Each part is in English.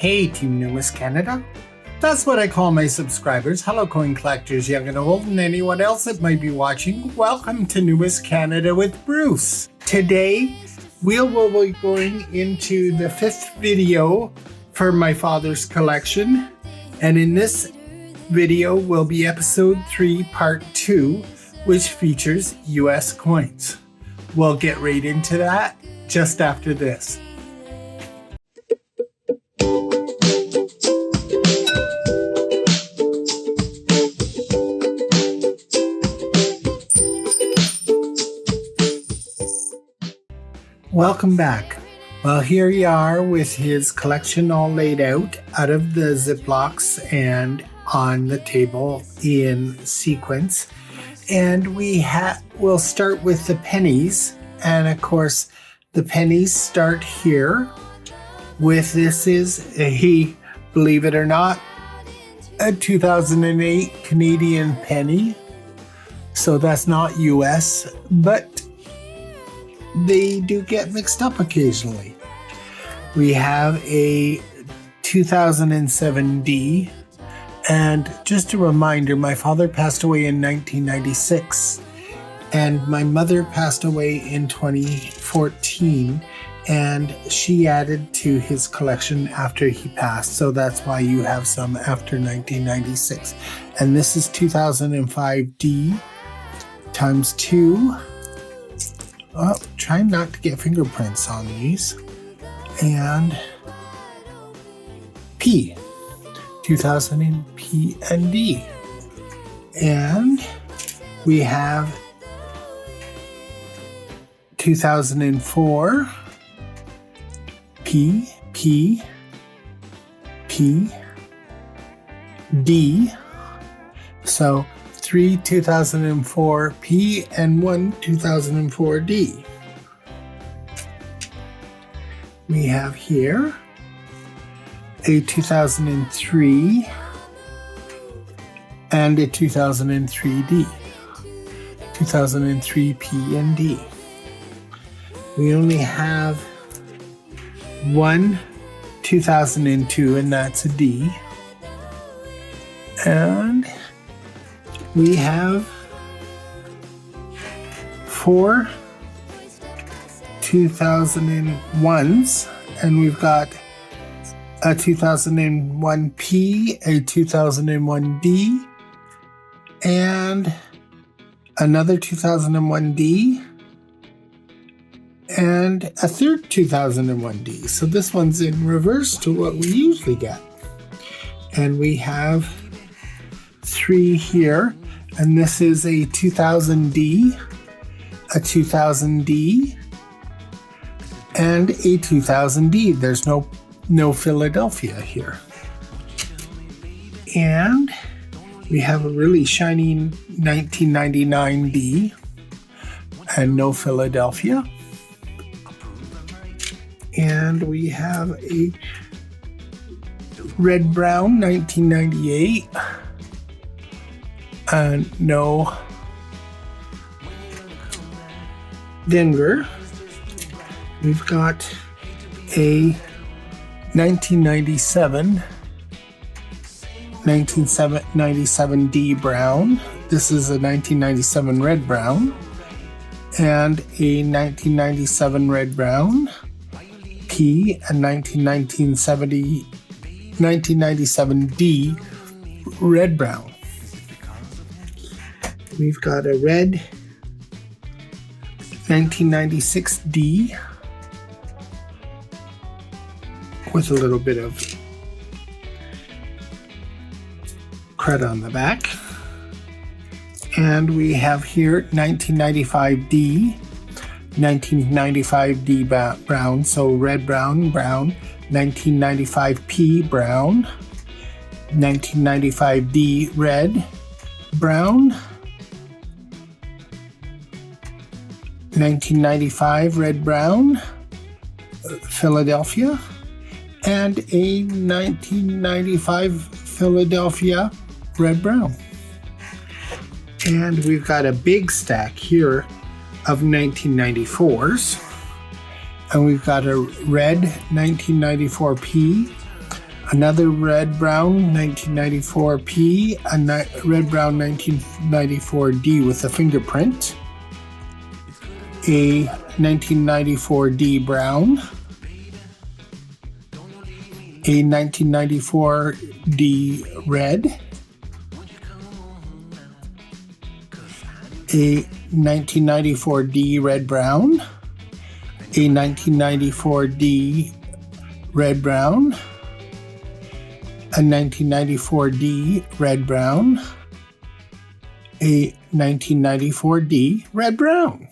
Hey, Team Numis Canada. That's what I call my subscribers. Hello, coin collectors, young and old, and anyone else that might be watching. Welcome to Numis Canada with Bruce. Today, we will be going into the 5th video for my father's collection. And in this video will be episode 3, part 2, which features US coins. We'll get right into that just after this. Welcome back. Well, here you are with his collection all laid out of the Ziplocs and on the table in sequence. And we'll start with the pennies. And of course, the pennies start here with this is believe it or not, a 2008 Canadian penny. So that's not US, but they do get mixed up occasionally. We have a 2007 D, and just a reminder, my father passed away in 1996, and my mother passed away in 2014, and she added to his collection after he passed, so that's why you have some after 1996. And this is 2005 D times 2. Oh, trying not to get fingerprints on these. And P, 2000 in P and D. And we have 2004 P, P, P, D. So 3 2004 P and 1 2004 D. We have here a 2003 and a 2003 D. 2003 P and D. We only have one 2002, and that's a D. And we have 4 2001s, and we've got a 2001 P, a 2001 D, and another 2001 D, and a third 2001 D. So this one's in reverse to what we usually get. And we have 3 here. And this is a 2000D, a 2000D, and a 2000D. There's no Philadelphia here. And we have a really shiny 1999D and no Philadelphia. And we have a red-brown 1998. And no Denver. We've got a 1997 D brown. This is a 1997 red brown. And a 1997 red brown P and 1997 D red brown. We've got a red 1996 D with a little bit of crud on the back. And we have here 1995 D, 1995 D brown, so red, brown, brown, 1995 P brown, 1995 D red, brown, 1995 red brown Philadelphia, and a 1995 Philadelphia red brown. And we've got a big stack here of 1994s, and we've got a red 1994 P, another red brown 1994P, a red brown 1994D with a fingerprint, a 1994D brown, a 1994D red, a 1994D red brown, a 1994D red brown, a 1994D red brown, a 1994D red brown.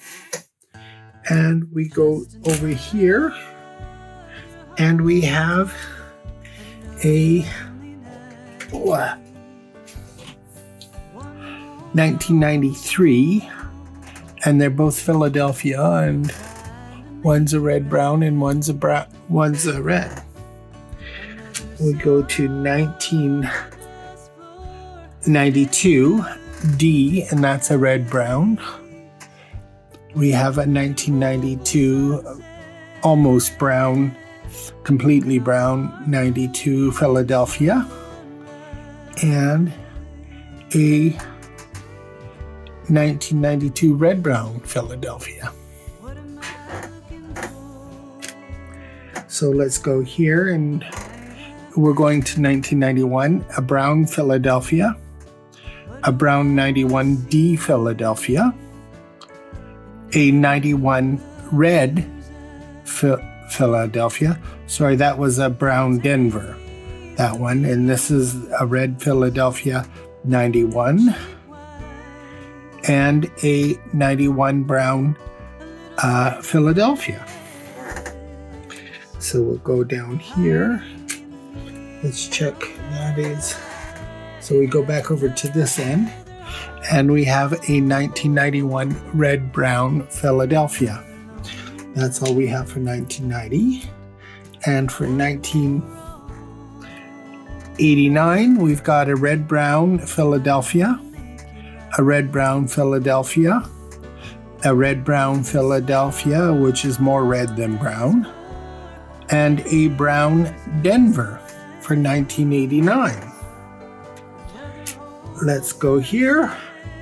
And we go over here and we have a 1993, and they're both Philadelphia, and one's a red brown and one's a red. We go to 1992 D, and that's a red brown. We have a 1992 almost brown, completely brown 92 Philadelphia, and a 1992 red brown Philadelphia. So let's go here, and we're going to 1991, a brown Philadelphia, a brown 91D Philadelphia, a 91 red Philadelphia. Sorry, that was a brown Denver, that one. And this is a red Philadelphia 91 and a 91 brown Philadelphia. So we'll go down here. Let's check that is. So we go back over to this end, and we have a 1991 red brown Philadelphia. That's all we have for 1990. And for 1989, we've got a red brown Philadelphia, a red brown Philadelphia, a red brown Philadelphia, which is more red than brown, and a brown Denver for 1989. Let's go here,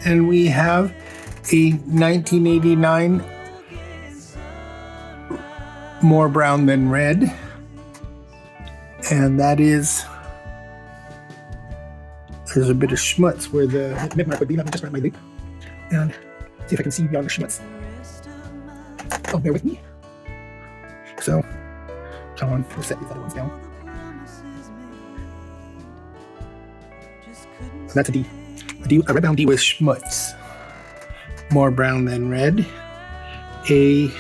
and we have a 1989 more brown than red, and that is, there's a bit of schmutz where the nib mark would be. Let me just grab my loop and see if I can see beyond the schmutz. Oh, bear with me. So, come on, we'll set these other ones down. So that's a D. A red brown D with schmutz. More brown than red. A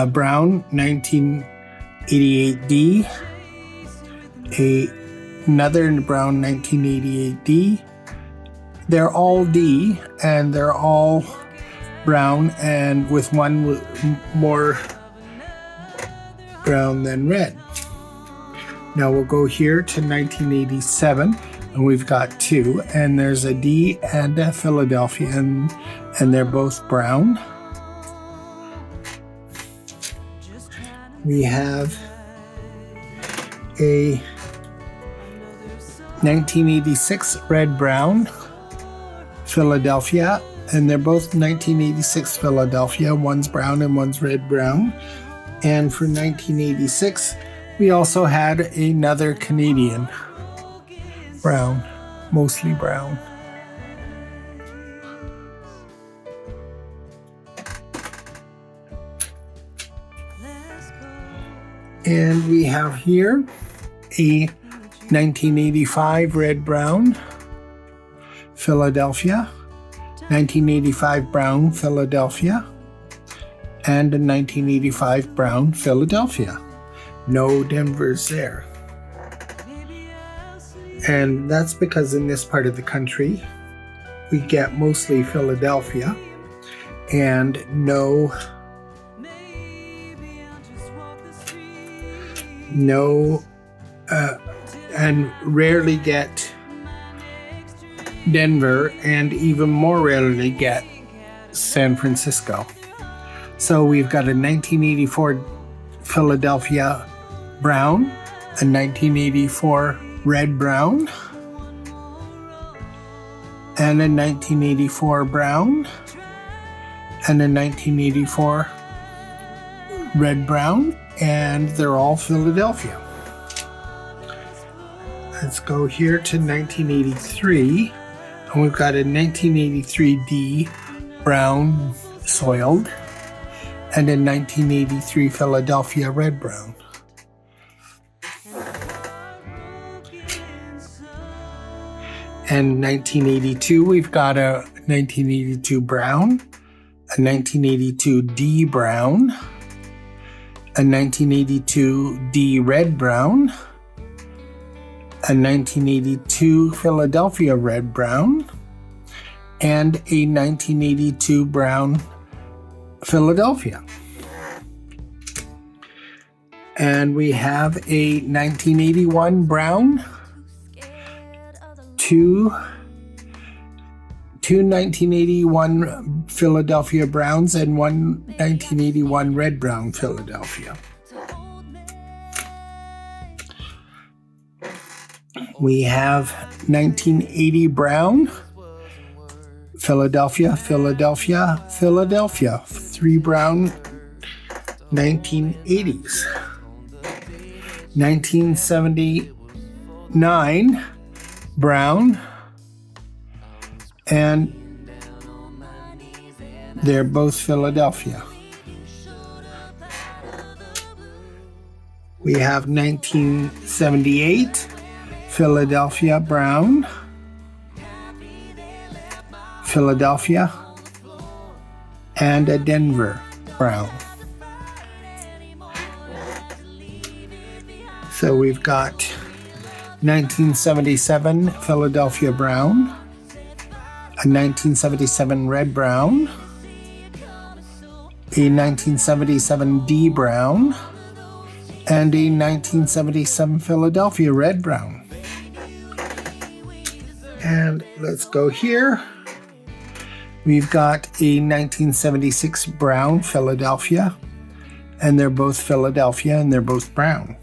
brown 1988D. Another brown 1988D. They're all D, and they're all brown, and with one more brown than red. Now we'll go here to 1987, and we've got two, and there's a D and a Philadelphia, and they're both brown. We have a 1986 red brown Philadelphia, and they're both 1986 Philadelphia. One's brown and one's red brown. And for 1986, we also had another Canadian brown, mostly brown. And we have here a 1985 red brown Philadelphia, 1985 brown Philadelphia, and a 1985 brown Philadelphia. No Denvers there. And that's because in this part of the country, we get mostly Philadelphia and and rarely get Denver, and even more rarely get San Francisco. So we've got a 1984 Philadelphia brown, a 1984 red brown, and a 1984 brown, and a 1984 red brown, and they're all Philadelphia. Let's go here to 1983, and we've got a 1983D brown soiled, and a 1983 Philadelphia red brown. And 1982, we've got a 1982 brown, a 1982D brown, a 1982D red brown, a 1982 Philadelphia red brown, and a 1982 brown Philadelphia. And we have a 1981 brown, two 1981 Philadelphia browns, and one 1981 red brown Philadelphia. We have 1980 brown, Philadelphia, Philadelphia, Philadelphia. Three brown 1980s. 1979 brown, and they're both Philadelphia. We have 1978 Philadelphia brown, Philadelphia, and a Denver brown. So we've got 1977 Philadelphia brown, a 1977 red brown, a 1977 D brown, and a 1977 Philadelphia red brown. And let's go here. We've got a 1976 brown Philadelphia, and they're both Philadelphia, and they're both brown.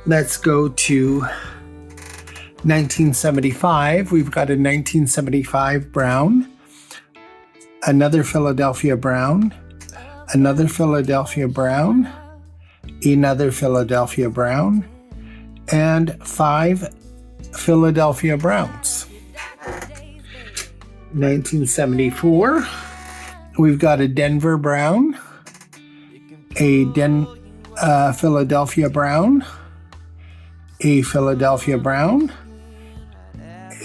Let's go to 1975. We've got a 1975 brown, another Philadelphia brown, another Philadelphia brown, another Philadelphia brown, and 5 Philadelphia browns. 1974, we've got a Denver brown, a Philadelphia brown, a Philadelphia brown,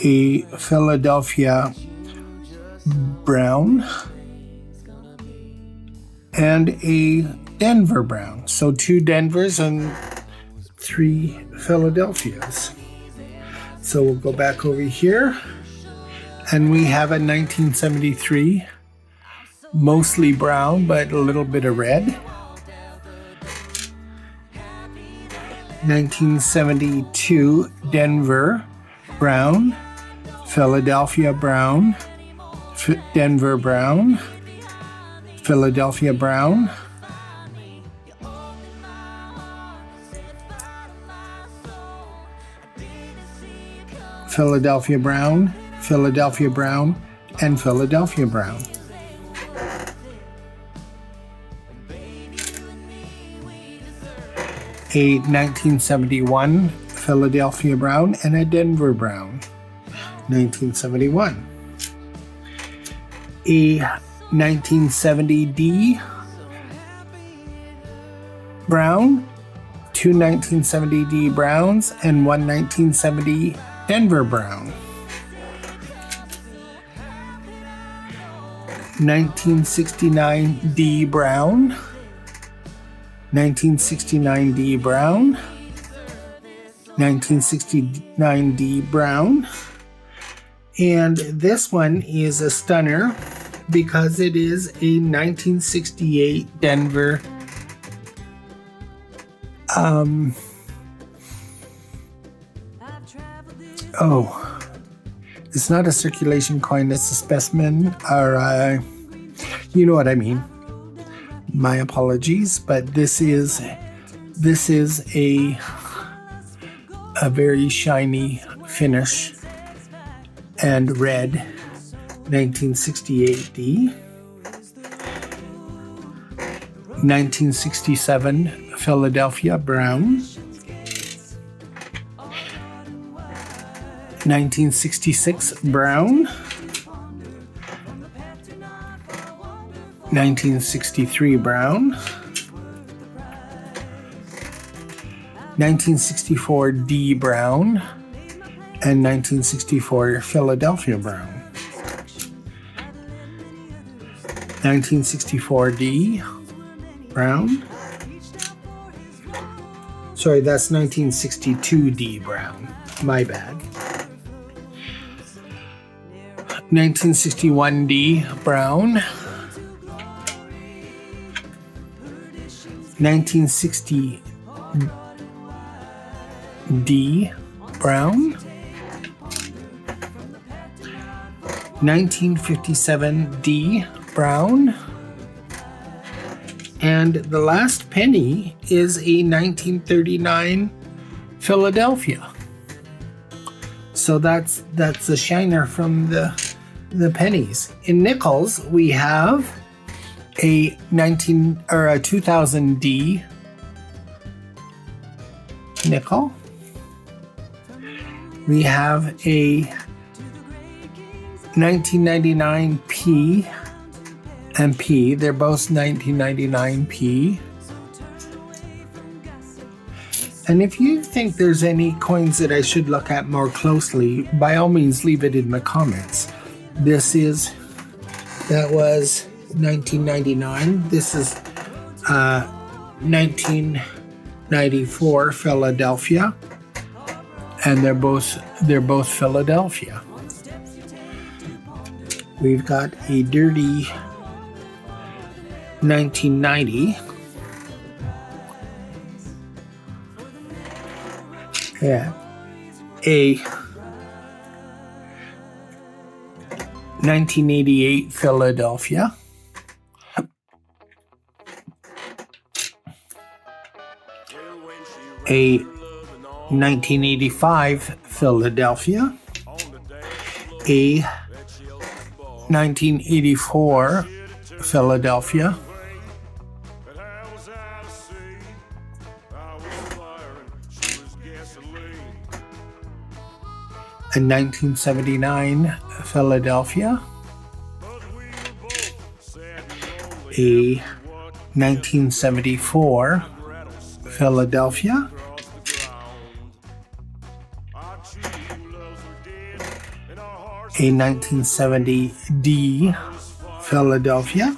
a Philadelphia brown, and a Denver brown. So 2 Denvers and 3 Philadelphias. So we'll go back over here, and we have a 1973, mostly brown, but a little bit of red. 1972 Denver brown, Philadelphia brown, Denver brown, Philadelphia brown, Philadelphia brown, Philadelphia brown, and Philadelphia brown. A 1971 Philadelphia brown and a Denver brown. 1971. A 1970D brown, 2 1970D browns, and 1 1970 Denver brown. 1969D brown, 1969D brown, 1969D brown, and this one is a stunner because it is a 1968 Denver it's not a circulation coin, it's a specimen, or you know what I mean. My apologies, but this is a very shiny finish and red 1968D. 1967 Philadelphia brown. 1966 brown. 1963 brown. 1964 D brown. And 1964 Philadelphia brown. 1964 D brown. Sorry, that's 1962 D brown. My bad. 1961 D brown. 1960 D brown. 1957 D brown. And the last penny is a 1939 Philadelphia. So that's the shiner from the pennies. In nickels, we have a 2000 D nickel. We have a 1999 P and P. They're both 1999 P. And if you think there's any coins that I should look at more closely, by all means leave it in the comments. That was 1999. This is 1994 Philadelphia, and they're both Philadelphia. We've got a dirty 1990. Yeah. A 1988 Philadelphia. A 1985 Philadelphia. A 1984 Philadelphia. A 1979 Philadelphia. A 1974 Philadelphia. A 1970 D Philadelphia.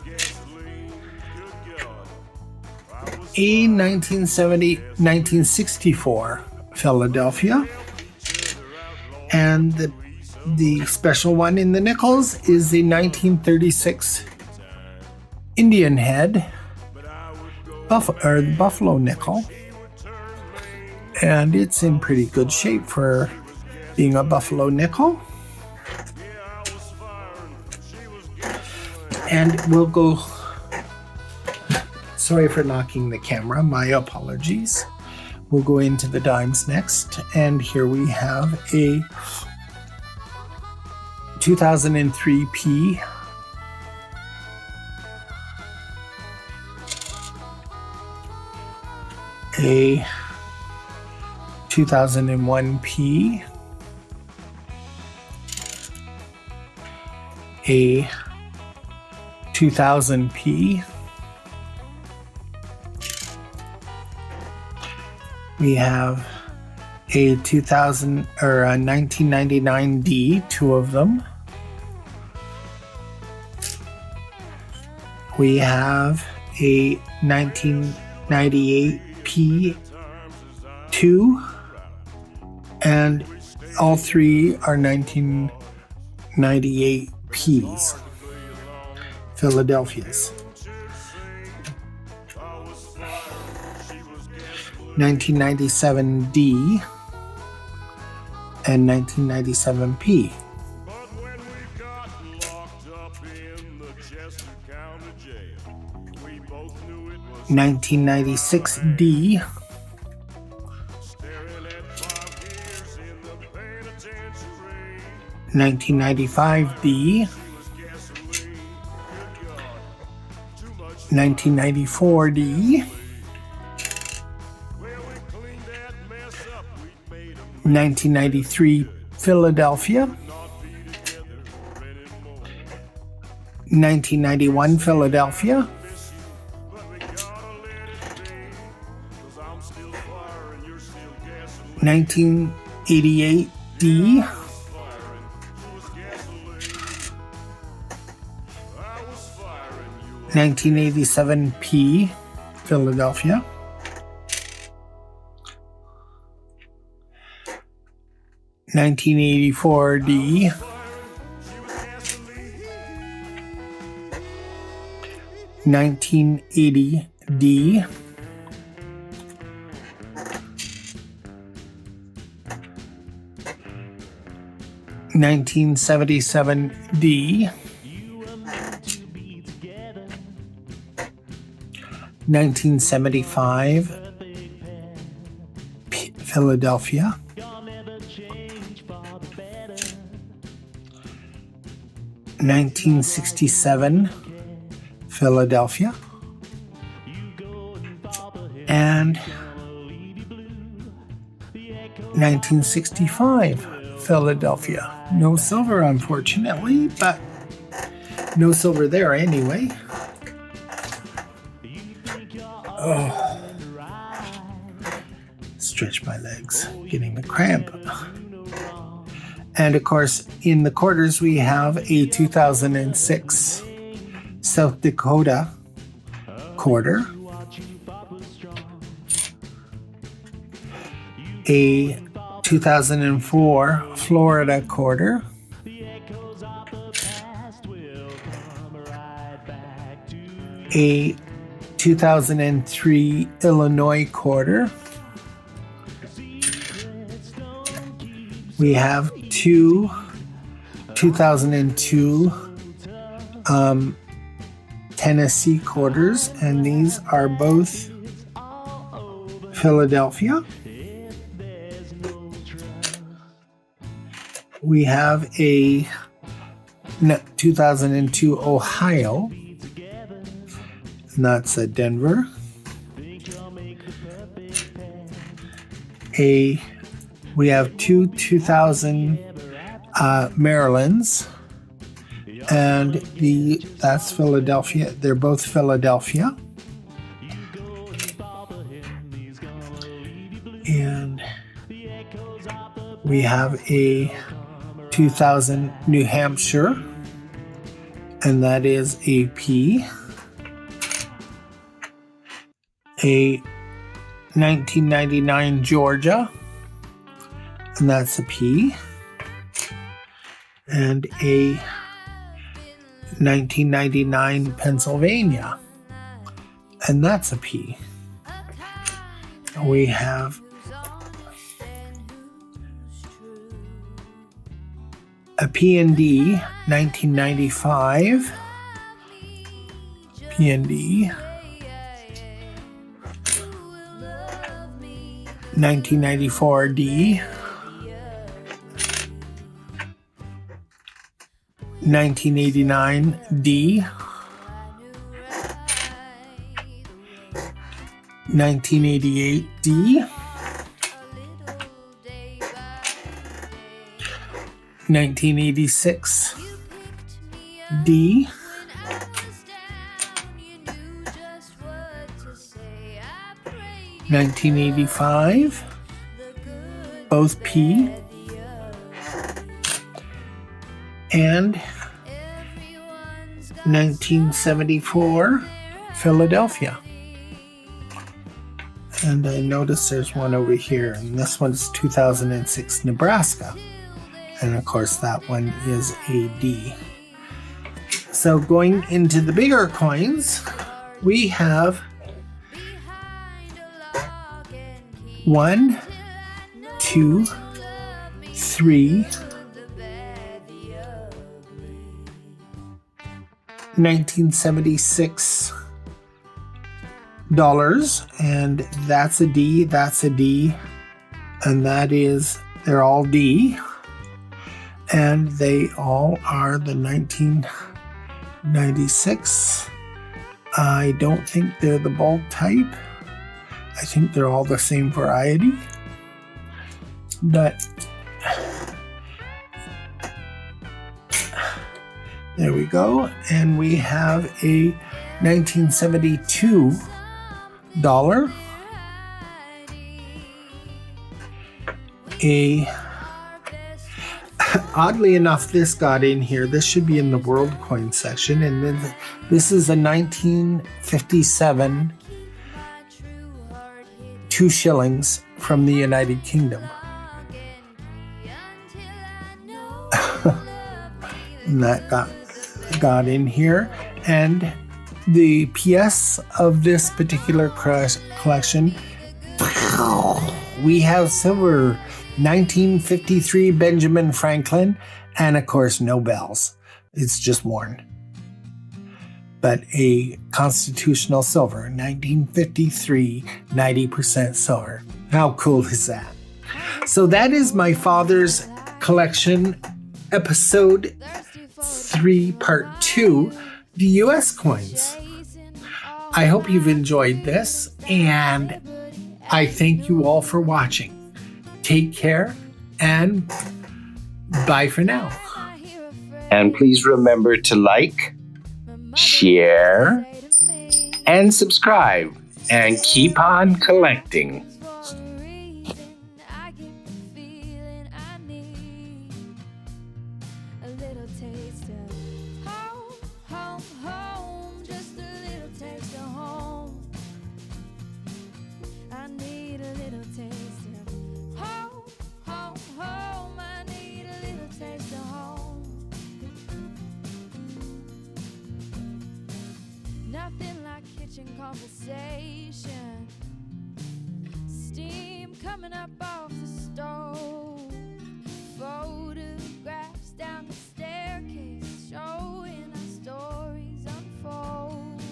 A 1964 Philadelphia. And the special one in the nickels is the 1936 Indian head buffalo nickel. And it's in pretty good shape for being a buffalo nickel. And we'll go, sorry for knocking the camera, my apologies. We'll go into the dimes next, and here we have a 2003 P, a 2001 P, a 2000 P, we have a 2000 or a 1999 D, two of them. We have a 1998 P2, and all three are 1998 Ps, Philadelphias. 1997 D and 1997 P. 1996 D, 1995 D, 1994 D, 1993 Philadelphia, 1991 Philadelphia, 1988 D, 1987 P, Philadelphia, 1984 D, 1980 D, 1977 D, 1975 Philadelphia, 1967 Philadelphia, and 1965 Philadelphia. No silver, unfortunately, but no silver there anyway. Oh, stretch my legs, getting the cramp. And of course, in the quarters, we have a 2006 South Dakota quarter, a 2004 Florida quarter, a 2003 Illinois quarter. We have two 2002 Tennessee quarters, and these are both Philadelphia. We have a 2002 Ohio, and that's a Denver. We have two 2000 Marylands, and that's Philadelphia. They're both Philadelphia. And we have a 2000 New Hampshire, and that is a P. A 1999 Georgia, and that's a P. And a 1999 Pennsylvania, and that's a P. We have a P&D 1995, P&D 1994 D, 1989 D, 1988 D, 1986 D, 1985, both P, and 1974 Philadelphia. And I notice there's one over here, and this one's 2006 Nebraska. And of course that one is a D. So going into the bigger coins, we have 1, 2, 3, 1976 dollars, and that's a D, that's a D, and they're all D, and they all are the 1996. I don't think they're the bulk type. I think they're all the same variety, but there we go. And we have a 1972 dollar, oddly enough, this got in here. This should be in the world coin section, and then this is a 1957 2 shillings from the United Kingdom. And that got in here. And the PS of this particular collection, we have silver, 1953 Benjamin Franklin, and of course no bells. It's just worn. But a constitutional silver, 1953, 90% silver. How cool is that? So that is my father's collection, episode 3, part 2, the US coins. I hope you've enjoyed this, and I thank you all for watching. Take care, and bye for now. And please remember to like, share, and subscribe, and keep on collecting. Nothing like kitchen conversation, steam coming up off the stove, photographs down the staircase showing our stories unfold.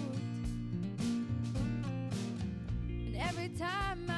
And every time